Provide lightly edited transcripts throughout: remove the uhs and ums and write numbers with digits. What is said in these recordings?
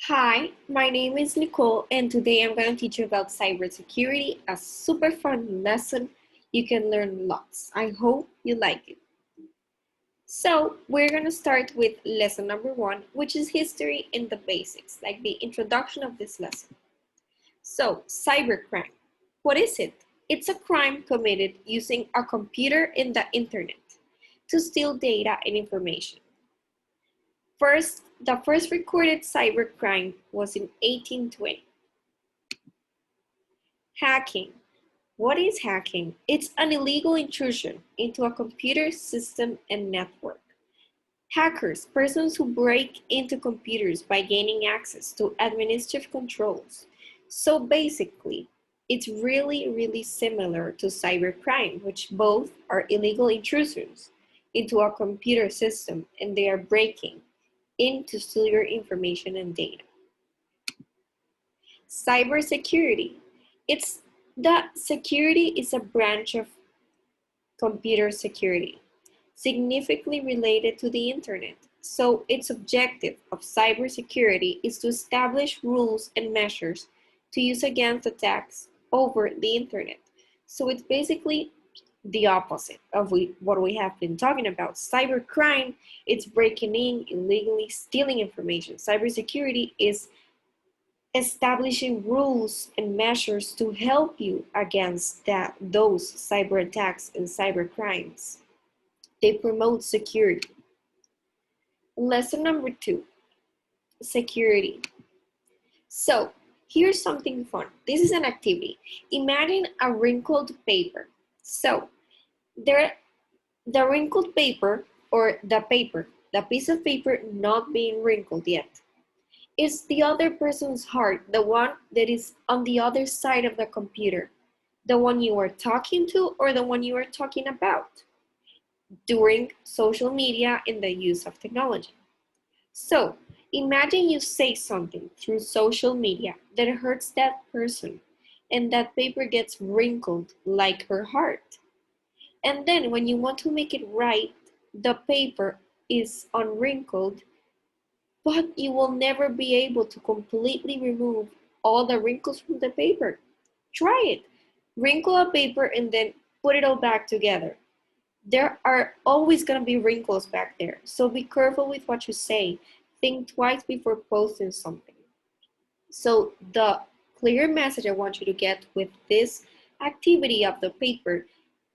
Hi, my name is Nicole, and today I'm going to teach you about cybersecurity, a super fun lesson. You can learn lots. I hope you like it. So, we're going to start with lesson number 1, which is history and the basics, like the introduction of this lesson. So, cybercrime. What is it? It's a crime committed using a computer and the internet to steal data and information. The first recorded cybercrime was in 1820. Hacking. What is hacking? It's an illegal intrusion into a computer system and network. Hackers, persons who break into computers by gaining access to administrative controls. So basically, it's really similar to cybercrime, which both are illegal intrusions into a computer system and they are breaking in to steal your information and data. Cybersecurity. Security is a branch of computer security, significantly related to the internet. So its objective of cybersecurity is to establish rules and measures to use against attacks over the internet. So it's basically the opposite of what we have been talking about. Cybercrime, it's breaking in, illegally stealing information. Cybersecurity is establishing rules and measures to help you against those cyber attacks and cyber crimes. They promote security. Lesson number 2, security. So here's something fun. This is an activity. Imagine a wrinkled paper. So the wrinkled paper, or the piece of paper not being wrinkled yet, is the other person's heart, the one that is on the other side of the computer, the one you are talking to or the one you are talking about during social media and the use of technology. So imagine you say something through social media that hurts that person and that paper gets wrinkled like her heart. And then when you want to make it right, the paper is unwrinkled, but you will never be able to completely remove all the wrinkles from the paper. Try it. Wrinkle a paper and then put it all back together. There are always going to be wrinkles back there, so be careful with what you say. Think twice before posting something. So the clear message I want you to get with this activity of the paper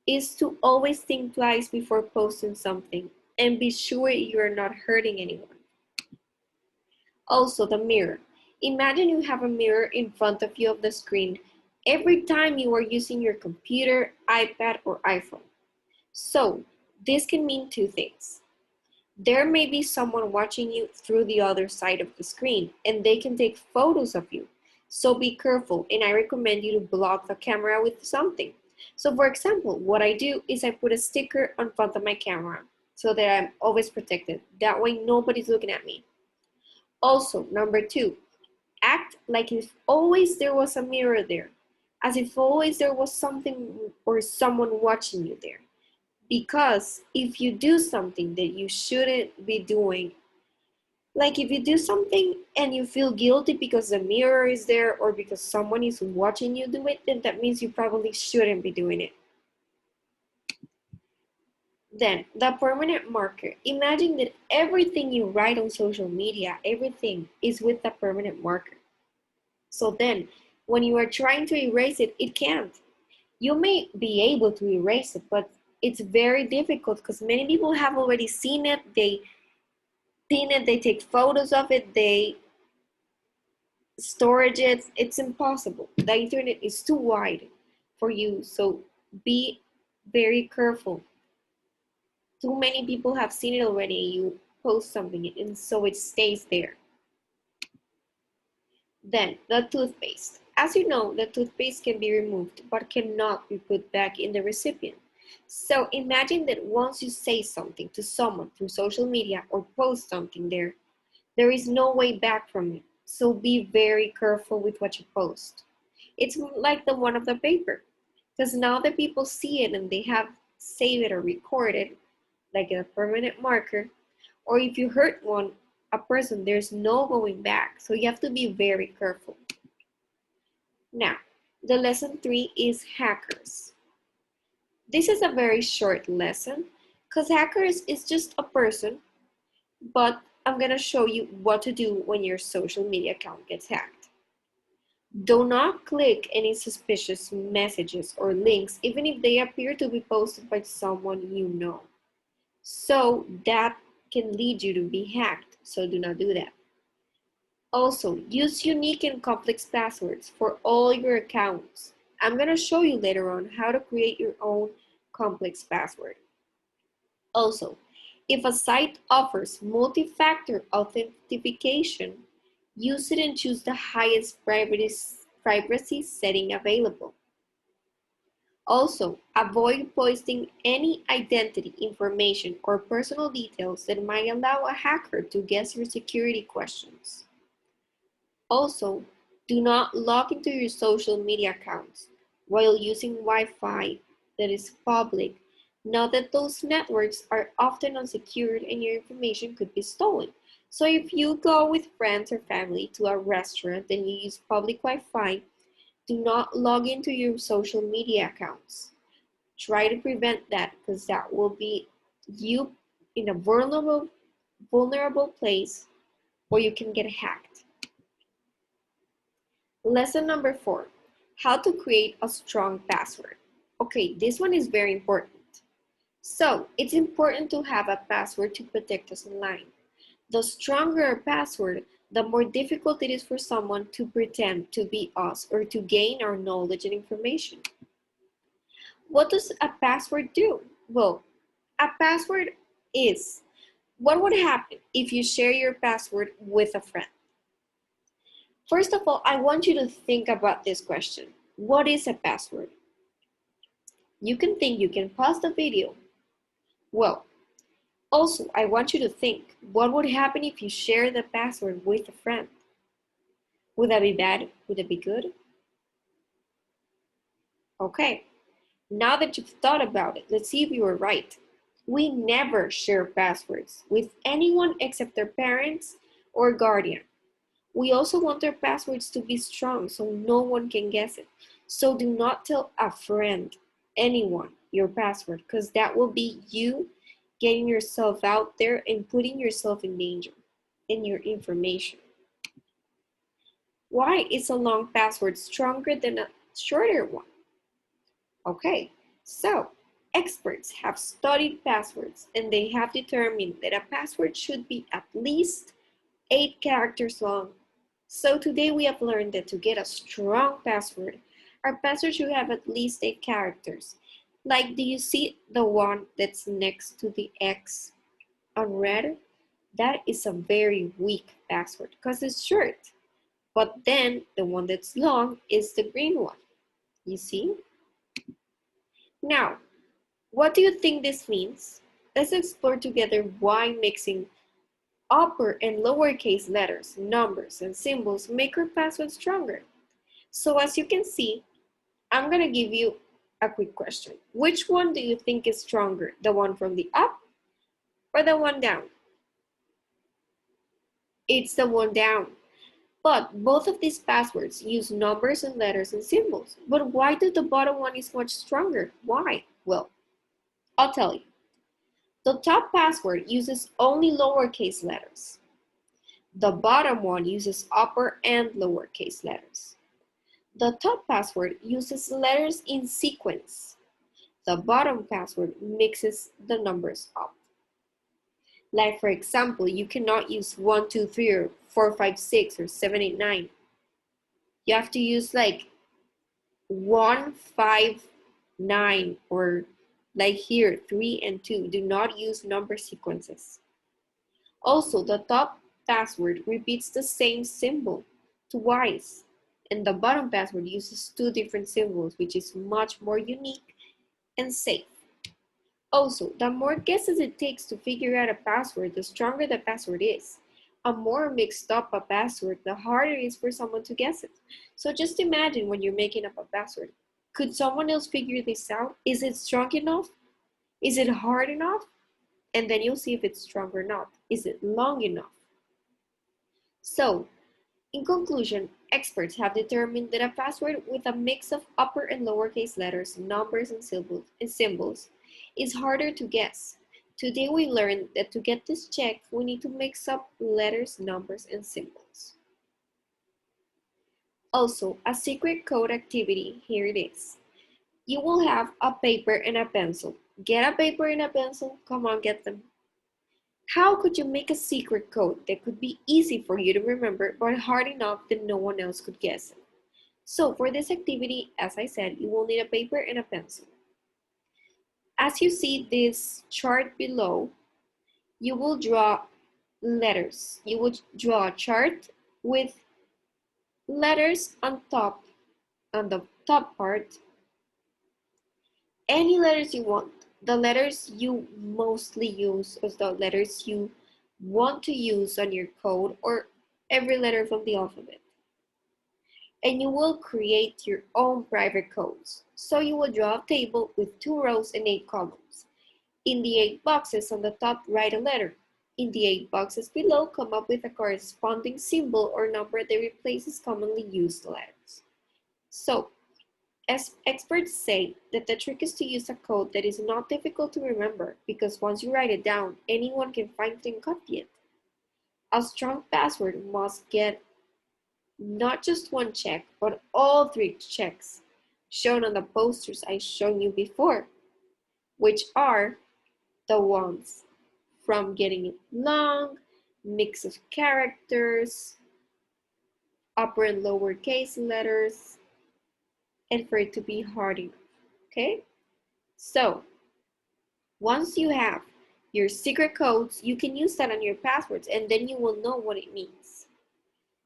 is to always think twice before posting something and be sure you're not hurting anyone. Also, the mirror. Imagine you have a mirror in front of you of the screen every time you are using your computer, iPad, or iPhone. So, this can mean two things. There may be someone watching you through the other side of the screen, and they can take photos of you. So be careful, and I recommend you to block the camera with something. So for example, what I do is I put a sticker on front of my camera so that I'm always protected. That way nobody's looking at me. Also, number 2, act like if always there was a mirror there, as if always there was something or someone watching you there. Because if you do something that you shouldn't be doing, like if you do something and you feel guilty because the mirror is there or because someone is watching you do it, then that means you probably shouldn't be doing it. Then, the permanent marker. Imagine that everything you write on social media, everything is with a permanent marker. So then, when you are trying to erase it, it can't. You may be able to erase it, but it's very difficult because many people have already seen it, they take photos of it, they storage it. It's impossible. The internet is too wide for you, so be very careful. Too many people have seen it already. You post something and so it stays there. Then the toothpaste. As you know, the toothpaste can be removed but cannot be put back in the recipient. So imagine that once you say something to someone through social media or post something there is no way back from it. So be very careful with what you post. It's like the one of the paper, because now that people see it and they have saved it or recorded, like a permanent marker, or if you hurt one, a person, there's no going back. So you have to be very careful. Now, the lesson 3 is hackers. This is a very short lesson because hackers is just a person, but I'm going to show you what to do when your social media account gets hacked. Do not click any suspicious messages or links, even if they appear to be posted by someone you know. So that can lead you to be hacked, so do not do that. Also, use unique and complex passwords for all your accounts. I'm going to show you later on how to create your own complex password. Also, if a site offers multi-factor authentication, use it and choose the highest privacy setting available. Also, avoid posting any identity information or personal details that might allow a hacker to guess your security questions. Also, do not log into your social media accounts while using Wi-Fi that is public. Know that those networks are often unsecured and your information could be stolen. So if you go with friends or family to a restaurant and you use public Wi-Fi, do not log into your social media accounts. Try to prevent that because that will be you in a vulnerable place where you can get hacked. Lesson number 4, how to create a strong password. Okay, this one is very important. So, it's important to have a password to protect us online. The stronger our password, the more difficult it is for someone to pretend to be us or to gain our knowledge and information. What does a password do? Well, a password is what would happen if you share your password with a friend. First of all, I want you to think about this question. What is a password? You can think, you can pause the video. Well, also, I want you to think, what would happen if you share the password with a friend? Would that be bad? Would it be good? Okay, now that you've thought about it, let's see if you were right. We never share passwords with anyone except their parents or guardian. We also want our passwords to be strong so no one can guess it. So do not tell a friend, anyone, your password, because that will be you getting yourself out there and putting yourself in danger in your information. Why is a long password stronger than a shorter one? Okay, so experts have studied passwords and they have determined that a password should be at least 8 characters long. So today we have learned that to get a strong password, our password should have at least 8 characters. Like, do you see the one that's next to the X on red? That is a very weak password because it's short. But then the one that's long is the green one. You see? Now, what do you think this means? Let's explore together why mixing upper and lowercase letters, numbers, and symbols make our password stronger. So as you can see, I'm going to give you a quick question. Which one do you think is stronger? The one from the up or the one down? It's the one down. But both of these passwords use numbers and letters and symbols. But why do the bottom one is much stronger? Why? Well, I'll tell you. The top password uses only lowercase letters. The bottom one uses upper and lowercase letters. The top password uses letters in sequence. The bottom password mixes the numbers up. Like for example, you cannot use 1, 2, 3, or 4, 5, 6, or 7, 8, 9. You have to use like 1, 5, 9, or like here, 3 and 2. Do not use number sequences. Also, the top password repeats the same symbol twice, and the bottom password uses 2 different symbols, which is much more unique and safe. Also, the more guesses it takes to figure out a password, the stronger the password is. A more mixed up a password, the harder it is for someone to guess it. So just imagine when you're making up a password. Could someone else figure this out? Is it strong enough? Is it hard enough? And then you'll see if it's strong or not. Is it long enough? So, in conclusion, experts have determined that a password with a mix of upper and lowercase letters, numbers, and symbols is harder to guess. Today we learned that to get this checked, we need to mix up letters, numbers, and symbols. Also, a secret code activity, here it is. You will have a paper and a pencil. Get a paper and a pencil, come on, get them. How could you make a secret code that could be easy for you to remember but hard enough that no one else could guess it? So for this activity, as I said, you will need a paper and a pencil. As you see this chart below, you will draw letters. You will draw a chart with letters on the top part. Any letters you want. The letters you mostly use or the letters you want to use on your code or every letter from the alphabet. And you will create your own private codes. So you will draw a table with 2 rows and 8 columns. In the 8 boxes on the top, write a letter. In the 8 boxes below, come up with a corresponding symbol or number that replaces commonly used letters. So, as experts say that the trick is to use a code that is not difficult to remember because once you write it down, anyone can find it and copy it. A strong password must get not just one check, but all 3 checks shown on the posters I shown you before, which are the ones from getting it long, mix of characters, upper and lower case letters, and for it to be hard enough, okay? So, once you have your secret codes, you can use that on your passwords and then you will know what it means.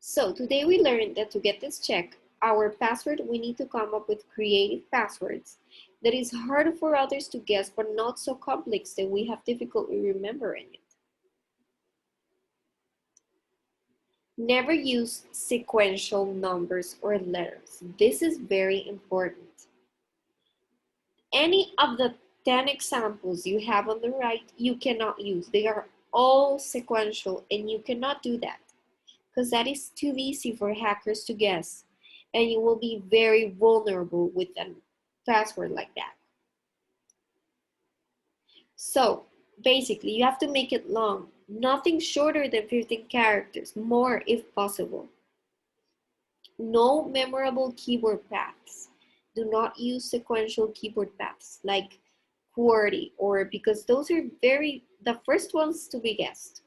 So today we learned that to get this check, our password, we need to come up with creative passwords that is hard for others to guess but not so complex that we have difficulty remembering it. Never use sequential numbers or letters. This is very important. Any of the 10 examples you have on the right, you cannot use. They are all sequential and you cannot do that because that is too easy for hackers to guess and you will be very vulnerable with a password like that. So basically you have to make it long, nothing shorter than 15 characters, more if possible. No memorable keyboard paths. Do not use sequential keyboard paths like QWERTY or because those are the first ones to be guessed.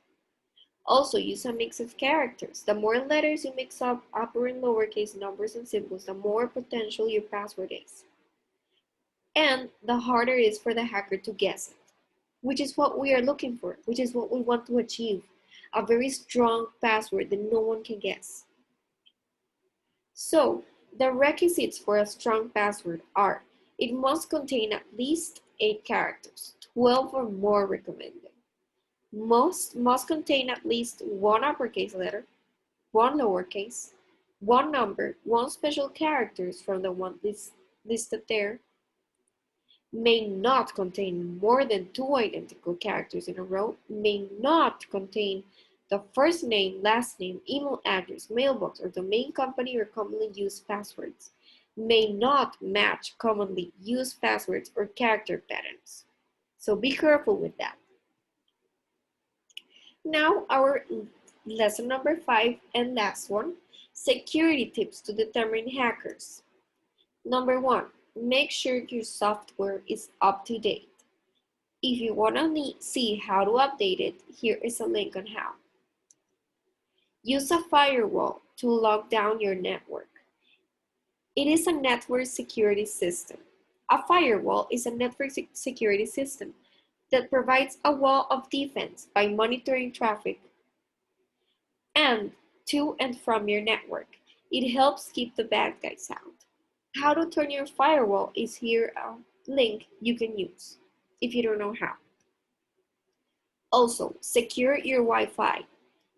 Also use a mix of characters. The more letters you mix up, upper and lowercase numbers and symbols, the more potential your password is. And the harder it is for the hacker to guess it, which is what we are looking for, which is what we want to achieve. A very strong password that no one can guess. So, the requisites for a strong password are, it must contain at least 8 characters, 12 or more recommended. Must contain at least 1 uppercase letter, 1 lowercase, 1 number, 1 special characters from the one listed there, may not contain more than 2 identical characters in a row, may not contain the first name, last name, email address, mailbox, or domain company or commonly used passwords, may not match commonly used passwords or character patterns. So be careful with that. Now our lesson number 5 and last one, security tips to determine hackers. Number 1, make sure your software is up to date. If you want to see how to update it, here is a link on how. Use a firewall to lock down your network. It is a network security system. A firewall is a network security system that provides a wall of defense by monitoring traffic and to and from your network. It helps keep the bad guys out. How to turn your firewall is here a link you can use if you don't know how. Also, secure your Wi-Fi.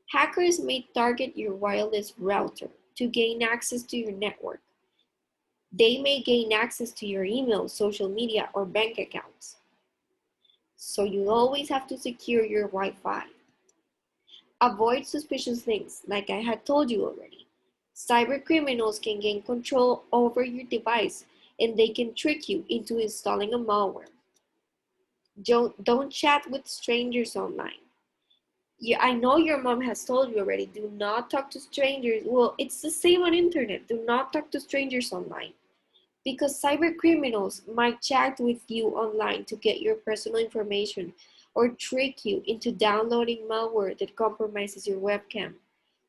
Hackers may target your wireless router to gain access to your network. They may gain access to your email, social media, or bank accounts. So you always have to secure your Wi-Fi. Avoid suspicious links, like I had told you already. Cyber criminals can gain control over your device and they can trick you into installing a malware. Don't chat with strangers online. Yeah, I know your mom has told you already, do not talk to strangers. Well, it's the same on internet. Do not talk to strangers online. Because cyber criminals might chat with you online to get your personal information or trick you into downloading malware that compromises your webcam.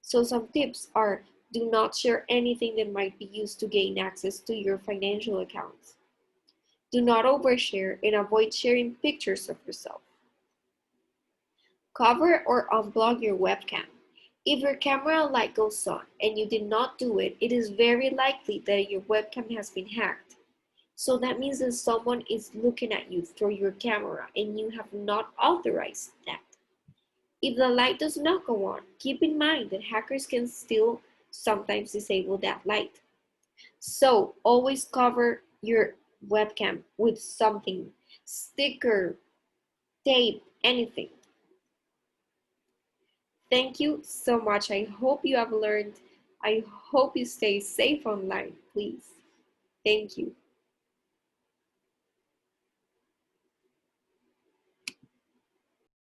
So some tips are: do not share anything that might be used to gain access to your financial accounts. Do not overshare and avoid sharing pictures of yourself. Cover or unplug your webcam. If your camera light goes on and you did not do it, it is very likely that your webcam has been hacked. So that means that someone is looking at you through your camera and you have not authorized that. If the light does not go on, keep in mind that hackers can still sometimes disable that light. So always cover your webcam with something, sticker, tape, anything. Thank you so much. I hope you have learned. I hope you stay safe online, please. Thank you.